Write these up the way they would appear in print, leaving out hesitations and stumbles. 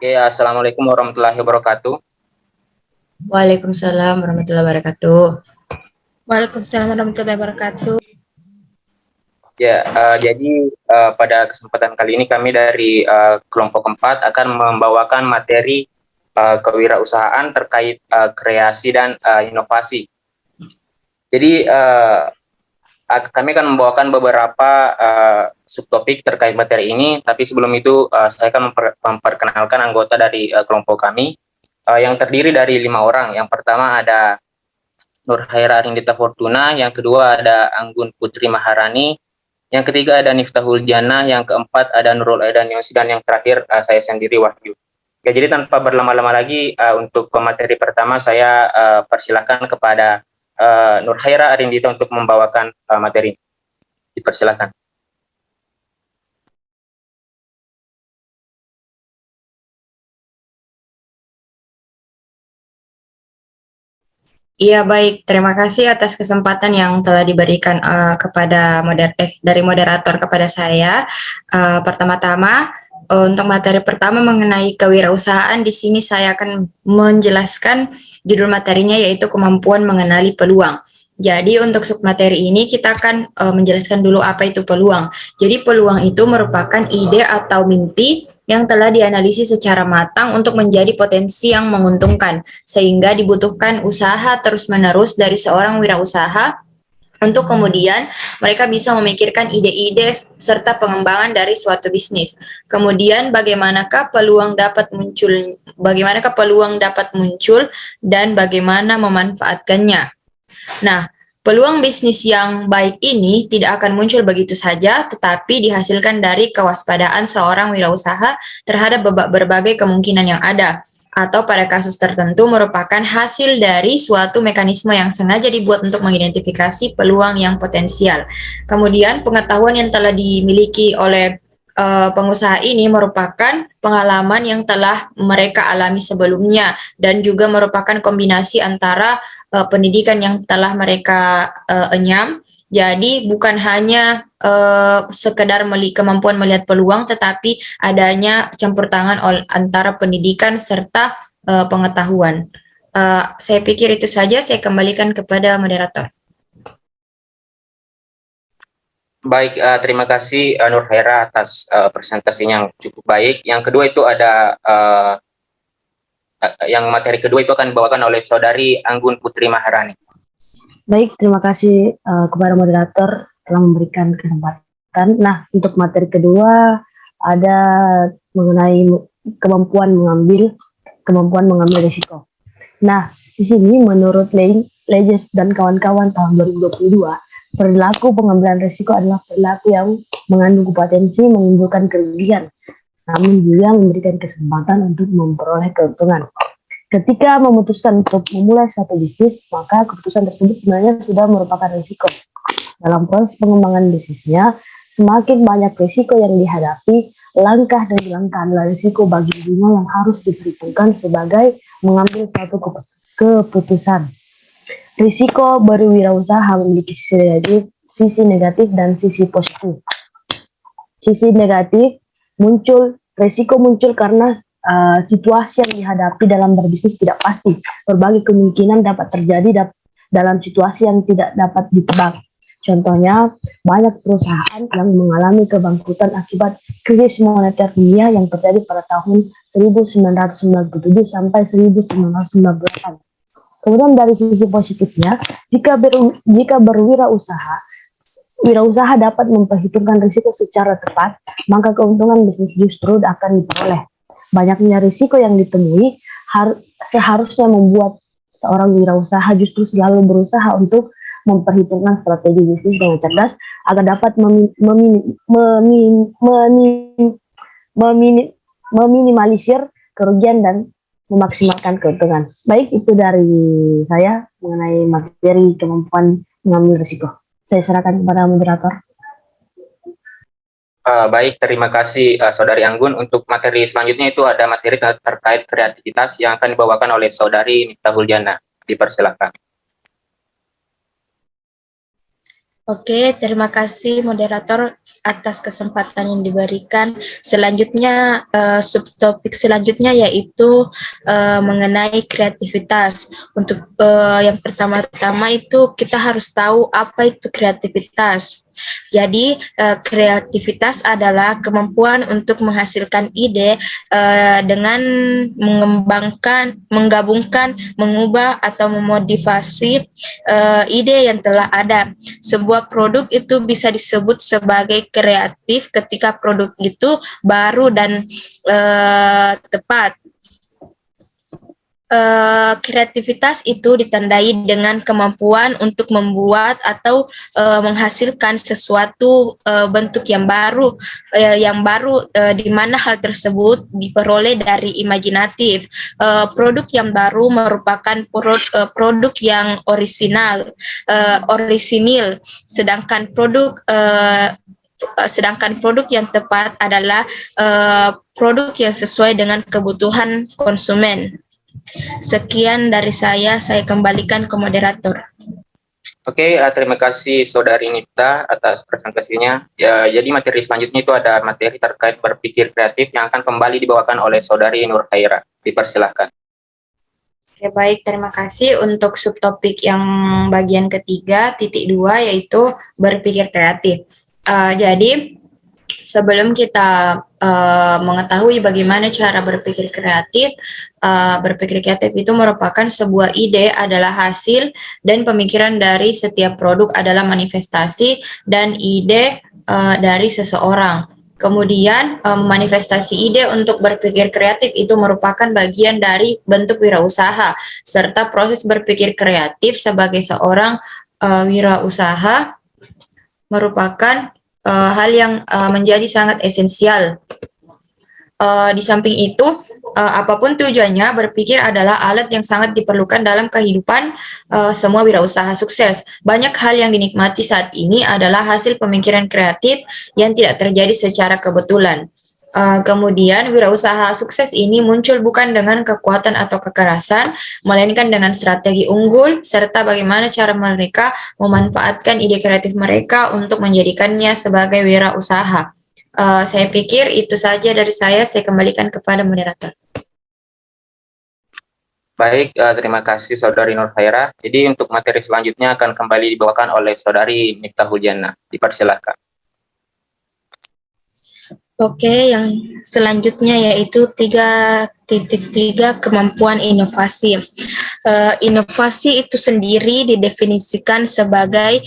Oke, Assalamualaikum warahmatullahi wabarakatuh. Waalaikumsalam warahmatullahi wabarakatuh. Waalaikumsalam warahmatullahi wabarakatuh. Ya, jadi pada kesempatan kali ini kami dari kelompok 4 akan membawakan materi kewirausahaan terkait kreasi dan inovasi. Jadi kami akan membawakan beberapa subtopik terkait materi ini, tapi sebelum itu saya akan memperkenalkan anggota dari kelompok kami yang terdiri dari 5 orang. Yang pertama ada Nur Haira Arindita Fortuna, yang kedua ada Anggun Putri Maharani, yang ketiga ada Niftahul Jannah, yang keempat ada Nurul Aidan Yosi, dan yang terakhir saya sendiri Wahyu. Ya, jadi tanpa berlama-lama lagi untuk pemateri pertama saya persilakan kepada Nur Haira Arindita untuk membawakan materi. Dipersilakan. Iya baik, terima kasih atas kesempatan yang telah diberikan kepada dari moderator kepada saya. Pertama-tama untuk materi pertama mengenai kewirausahaan, di sini saya akan menjelaskan judul materinya yaitu kemampuan mengenali peluang. Jadi untuk submateri ini kita akan menjelaskan dulu apa itu peluang. Jadi peluang itu merupakan ide atau mimpi yang telah dianalisis secara matang untuk menjadi potensi yang menguntungkan, sehingga dibutuhkan usaha terus-menerus dari seorang wirausaha untuk kemudian mereka bisa memikirkan ide-ide serta pengembangan dari suatu bisnis. Kemudian bagaimanakah peluang dapat muncul dan bagaimana memanfaatkannya. Nah, peluang bisnis yang baik ini tidak akan muncul begitu saja, tetapi dihasilkan dari kewaspadaan seorang wirausaha terhadap berbagai kemungkinan yang ada, atau pada kasus tertentu merupakan hasil dari suatu mekanisme yang sengaja dibuat untuk mengidentifikasi peluang yang potensial. Kemudian pengetahuan yang telah dimiliki oleh pengusaha ini merupakan pengalaman yang telah mereka alami sebelumnya dan juga merupakan kombinasi antara pendidikan yang telah mereka enyam. Jadi bukan hanya sekedar kemampuan melihat peluang, tetapi adanya campur tangan antara pendidikan serta pengetahuan. Saya pikir itu saja, saya kembalikan kepada moderator. Baik, terima kasih Nur Haira atas presentasinya yang cukup baik. Yang kedua itu ada yang materi kedua itu akan dibawakan oleh Saudari Anggun Putri Maharani. Baik, terima kasih kepada moderator telah memberikan kesempatan. Nah, untuk materi kedua ada mengenai kemampuan mengambil risiko. Nah, di sini menurut Lejes dan kawan-kawan tahun 2022, perilaku pengambilan risiko adalah perilaku yang mengandung potensi menimbulkan kerugian, namun juga memberikan kesempatan untuk memperoleh keuntungan. Ketika memutuskan untuk memulai suatu bisnis, maka keputusan tersebut sebenarnya sudah merupakan risiko. Dalam proses pengembangan bisnisnya, semakin banyak risiko yang dihadapi, langkah demi langkah adalah risiko bagi dirinya yang harus diperhitungkan sebagai mengambil suatu keputusan. Risiko berwirausaha memiliki sisi negatif dan sisi positif. Sisi negatif risiko muncul karena situasi yang dihadapi dalam berbisnis tidak pasti. Berbagai kemungkinan dapat terjadi dalam situasi yang tidak dapat ditebak. Contohnya, banyak perusahaan yang mengalami kebangkrutan akibat krisis moneter dunia yang terjadi pada tahun 1997 sampai 1998. Kemudian dari sisi positifnya, jika wirausaha dapat memperhitungkan risiko secara tepat, maka keuntungan bisnis justru akan diperoleh. Banyaknya risiko yang ditemui seharusnya membuat seorang wirausaha justru selalu berusaha untuk memperhitungkan strategi bisnis dengan cerdas agar dapat meminimalisir kerugian dan memaksimalkan keuntungan. Baik, itu dari saya mengenai materi kemampuan mengambil risiko. Saya serahkan kepada moderator. Baik, terima kasih Saudari Anggun. Untuk materi selanjutnya itu ada materi terkait kreativitas yang akan dibawakan oleh Saudari Niftahul Jannah. Dipersilakan. Oke, terima kasih moderator atas kesempatan yang diberikan. Selanjutnya, subtopik selanjutnya yaitu mengenai kreativitas. Untuk yang pertama-tama itu kita harus tahu apa itu kreativitas. Jadi, kreativitas adalah kemampuan untuk menghasilkan ide dengan menggabungkan, mengubah atau memodifikasi ide yang telah ada. Sebuah produk itu bisa disebut sebagai kreatif ketika produk itu baru dan tepat. Kreativitas itu ditandai dengan kemampuan untuk membuat atau menghasilkan sesuatu bentuk yang baru, di mana hal tersebut diperoleh dari imajinatif. Produk yang baru merupakan produk yang orisinil, sedangkan produk yang tepat adalah produk yang sesuai dengan kebutuhan konsumen. Sekian dari saya kembalikan ke moderator. Oke, terima kasih Saudari Nifta atas presentasinya. Ya, jadi materi selanjutnya itu ada materi terkait berpikir kreatif yang akan kembali dibawakan oleh Saudari Nur Khaira. Dipersilahkan. Oke, baik. Terima kasih untuk subtopik yang bagian ketiga, titik 2, yaitu berpikir kreatif. Jadi, sebelum kita mengetahui bagaimana cara berpikir kreatif itu merupakan sebuah ide adalah hasil dan pemikiran dari setiap produk adalah manifestasi dan ide dari seseorang. Kemudian manifestasi ide untuk berpikir kreatif itu merupakan bagian dari bentuk wirausaha serta proses berpikir kreatif sebagai seorang wirausaha merupakan hal yang menjadi sangat esensial. Di samping itu, apapun tujuannya, berpikir adalah alat yang sangat diperlukan dalam kehidupan semua wirausaha sukses. Banyak hal yang dinikmati saat ini adalah hasil pemikiran kreatif yang tidak terjadi secara kebetulan. Kemudian, wirausaha sukses ini muncul bukan dengan kekuatan atau kekerasan, melainkan dengan strategi unggul, serta bagaimana cara mereka memanfaatkan ide kreatif mereka untuk menjadikannya sebagai wirausaha. Saya pikir itu saja dari saya kembalikan kepada moderator. Baik, terima kasih Saudari Nur Khaira. Jadi untuk materi selanjutnya akan kembali dibawakan oleh Saudari Miftahul Jannah. Dipersilahkan. Oke, yang selanjutnya yaitu 3.3 kemampuan inovasi. Inovasi itu sendiri didefinisikan sebagai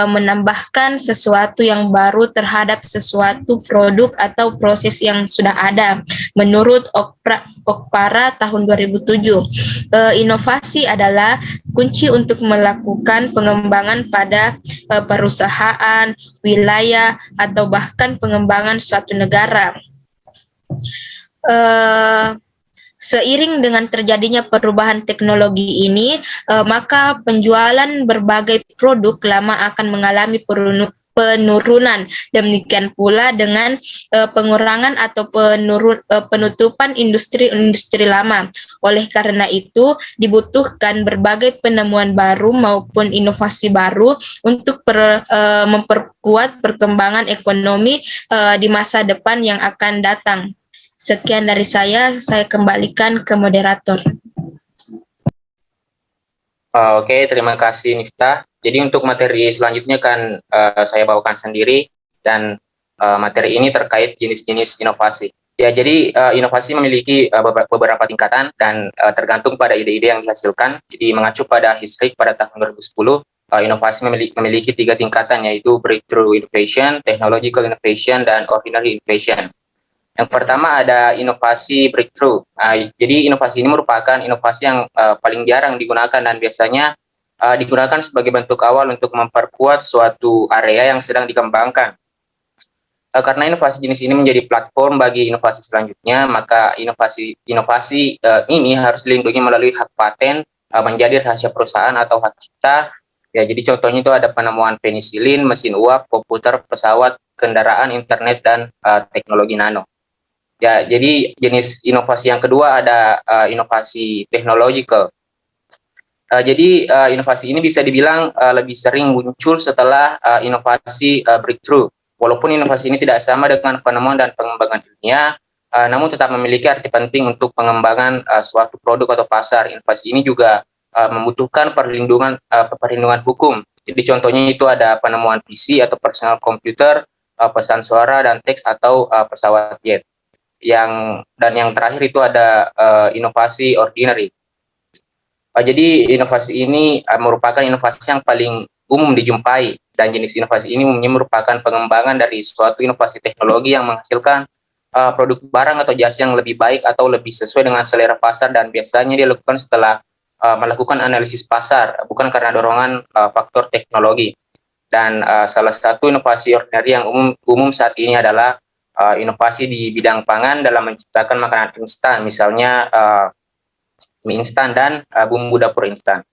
menambahkan sesuatu yang baru terhadap sesuatu produk atau proses yang sudah ada. Menurut Okpara tahun 2007, inovasi adalah kunci untuk melakukan pengembangan pada perusahaan, wilayah, atau bahkan pengembangan suatu negara. Seiring dengan terjadinya perubahan teknologi ini, maka penjualan berbagai produk lama akan mengalami penurunan. Demikian pula dengan pengurangan atau penutupan industri-industri lama. Oleh karena itu, dibutuhkan berbagai penemuan baru maupun inovasi baru untuk memperkuat perkembangan ekonomi di masa depan yang akan datang. Sekian dari saya kembalikan ke moderator. Oke, terima kasih Nifta. Jadi untuk materi selanjutnya kan saya bawakan sendiri dan materi ini terkait jenis-jenis inovasi. Ya, jadi inovasi memiliki beberapa tingkatan dan tergantung pada ide-ide yang dihasilkan. Jadi mengacu pada Hisrik pada tahun 2010, inovasi memiliki 3 tingkatan, yaitu breakthrough innovation, technological innovation, dan ordinary innovation. Yang pertama ada inovasi breakthrough. Jadi inovasi ini merupakan inovasi yang paling jarang digunakan dan biasanya digunakan sebagai bentuk awal untuk memperkuat suatu area yang sedang dikembangkan. Karena inovasi jenis ini menjadi platform bagi inovasi selanjutnya, maka inovasi ini harus dilindungi melalui hak paten, menjadi rahasia perusahaan atau hak cipta. Ya, jadi contohnya itu ada penemuan penisilin, mesin uap, komputer, pesawat, kendaraan, internet, dan teknologi nano. Ya, jadi jenis inovasi yang kedua ada inovasi technological. Jadi inovasi ini bisa dibilang lebih sering muncul setelah inovasi breakthrough. Walaupun inovasi ini tidak sama dengan penemuan dan pengembangan ilmiah, namun tetap memiliki arti penting untuk pengembangan suatu produk atau pasar. Inovasi ini juga membutuhkan perlindungan hukum. Jadi contohnya itu ada penemuan PC atau personal computer, pesan suara dan teks atau pesawat jet. Yang terakhir itu ada inovasi ordinary. Jadi inovasi ini merupakan inovasi yang paling umum dijumpai, dan jenis inovasi ini umumnya merupakan pengembangan dari suatu inovasi teknologi yang menghasilkan produk barang atau jasa yang lebih baik atau lebih sesuai dengan selera pasar, dan biasanya dilakukan setelah melakukan analisis pasar, bukan karena dorongan faktor teknologi. Dan salah satu inovasi ordinary yang umum saat ini adalah inovasi di bidang pangan dalam menciptakan makanan instan, misalnya mie instan dan bumbu dapur instan.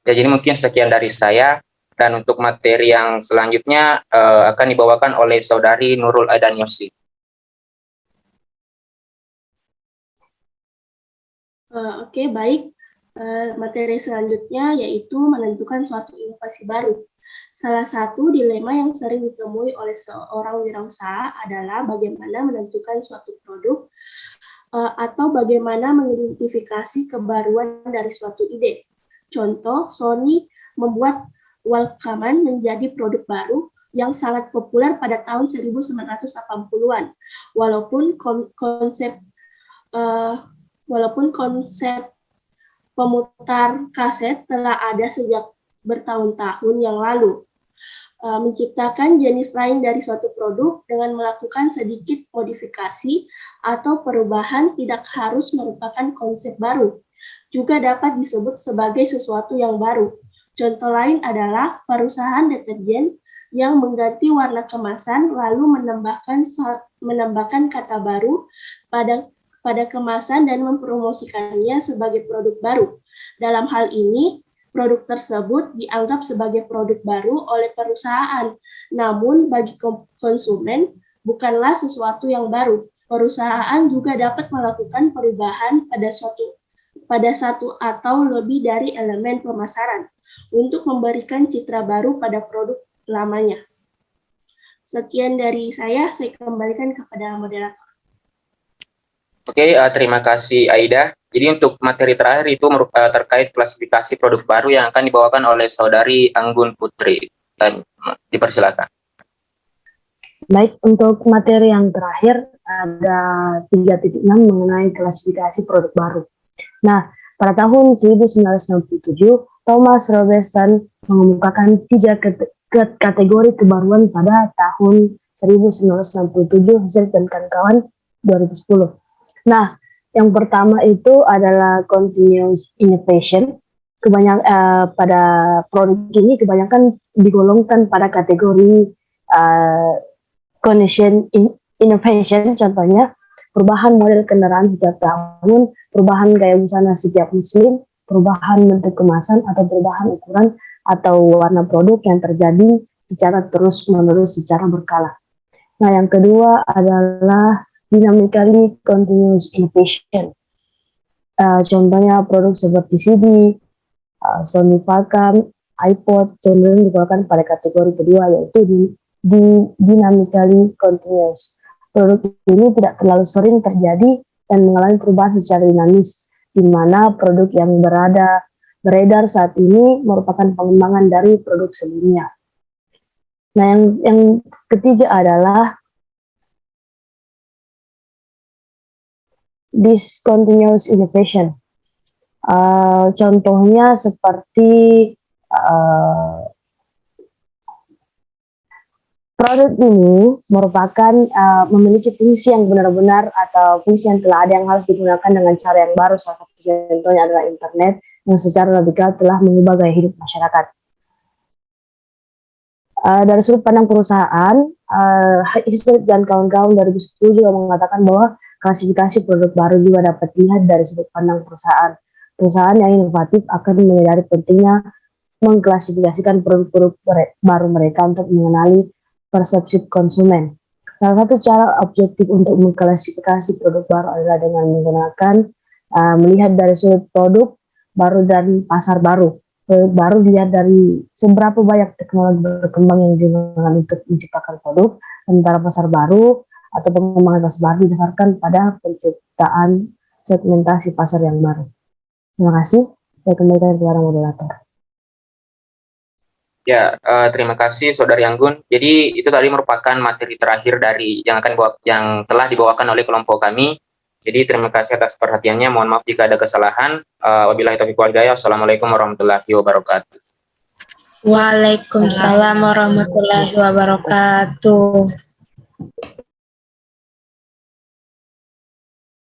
Ya, jadi mungkin sekian dari saya, dan untuk materi yang selanjutnya akan dibawakan oleh Saudari Nurul Aidanyosi. Oke, baik. Materi selanjutnya yaitu menentukan suatu inovasi baru. Salah satu dilema yang sering ditemui oleh seorang wirausaha adalah bagaimana menentukan suatu produk atau bagaimana mengidentifikasi kebaruan dari suatu ide. Contoh, Sony membuat Walkman menjadi produk baru yang sangat populer pada tahun 1980-an. Walaupun konsep pemutar kaset telah ada sejak bertahun-tahun yang lalu. Menciptakan jenis lain dari suatu produk dengan melakukan sedikit modifikasi atau perubahan tidak harus merupakan konsep baru. Juga dapat disebut sebagai sesuatu yang baru. Contoh lain adalah perusahaan deterjen yang mengganti warna kemasan lalu menambahkan kata baru pada kemasan dan mempromosikannya sebagai produk baru. Dalam hal ini, produk tersebut dianggap sebagai produk baru oleh perusahaan, namun bagi konsumen bukanlah sesuatu yang baru. Perusahaan juga dapat melakukan perubahan pada satu atau lebih dari elemen pemasaran untuk memberikan citra baru pada produk lamanya. Sekian dari saya kembalikan kepada moderator. Oke, terima kasih Aida. Jadi untuk materi terakhir itu terkait klasifikasi produk baru yang akan dibawakan oleh Saudari Anggun Putri. Dan dipersilakan. Baik, untuk materi yang terakhir ada 3.6 mengenai klasifikasi produk baru. Nah, pada tahun 1967, Thomas Robertson mengemukakan 3 kategori kebaruan pada tahun 1967 hasil dan kawan-kawan 2010. Nah, yang pertama itu adalah continuous innovation. Pada produk ini kebanyakan digolongkan pada kategori continuous innovation, contohnya perubahan model kendaraan setiap tahun, perubahan gaya busana setiap musim, perubahan bentuk kemasan atau perubahan ukuran atau warna produk yang terjadi secara terus-menerus secara berkala. Nah, yang kedua adalah dynamically continuous innovation. Contohnya produk seperti CD, Sony Wacom, iPod cenderung dikeluarkan pada kategori kedua, yaitu di dynamically continuous. Produk ini tidak terlalu sering terjadi dan mengalami perubahan secara dinamis, di mana produk yang beredar saat ini merupakan pengembangan dari produk sebelumnya. Nah, yang ketiga adalah discontinuous innovation. Contohnya seperti produk ini merupakan memiliki fungsi yang benar-benar atau fungsi yang telah ada yang harus digunakan dengan cara yang baru. Salah satu contohnya adalah internet yang secara radikal telah mengubah gaya hidup masyarakat. Dari sudut pandang perusahaan, Hisset dan kawan-kawan 2010 juga mengatakan bahwa klasifikasi produk baru juga dapat dilihat dari sudut pandang perusahaan. Perusahaan yang inovatif akan menyadari pentingnya mengklasifikasikan produk-produk baru mereka untuk mengenali persepsi konsumen. Salah satu cara objektif untuk mengklasifikasi produk baru adalah dengan menggunakan melihat dari sudut produk baru dan pasar baru. Baru dilihat dari seberapa banyak teknologi berkembang yang digunakan untuk menciptakan produk, sementara pasar baru atau pengembangan pasar baru didasarkan pada penciptaan segmentasi pasar yang baru. Terima kasih. Saya kembalikan kepada moderator. Ya, terima kasih Saudari Anggun. Jadi itu tadi merupakan materi terakhir dari yang telah dibawakan oleh kelompok kami. Jadi terima kasih atas perhatiannya. Mohon maaf jika ada kesalahan. Wabillahi taufiq wal hidayah. Wassalamualaikum warahmatullahi wabarakatuh. Waalaikumsalam warahmatullahi wabarakatuh.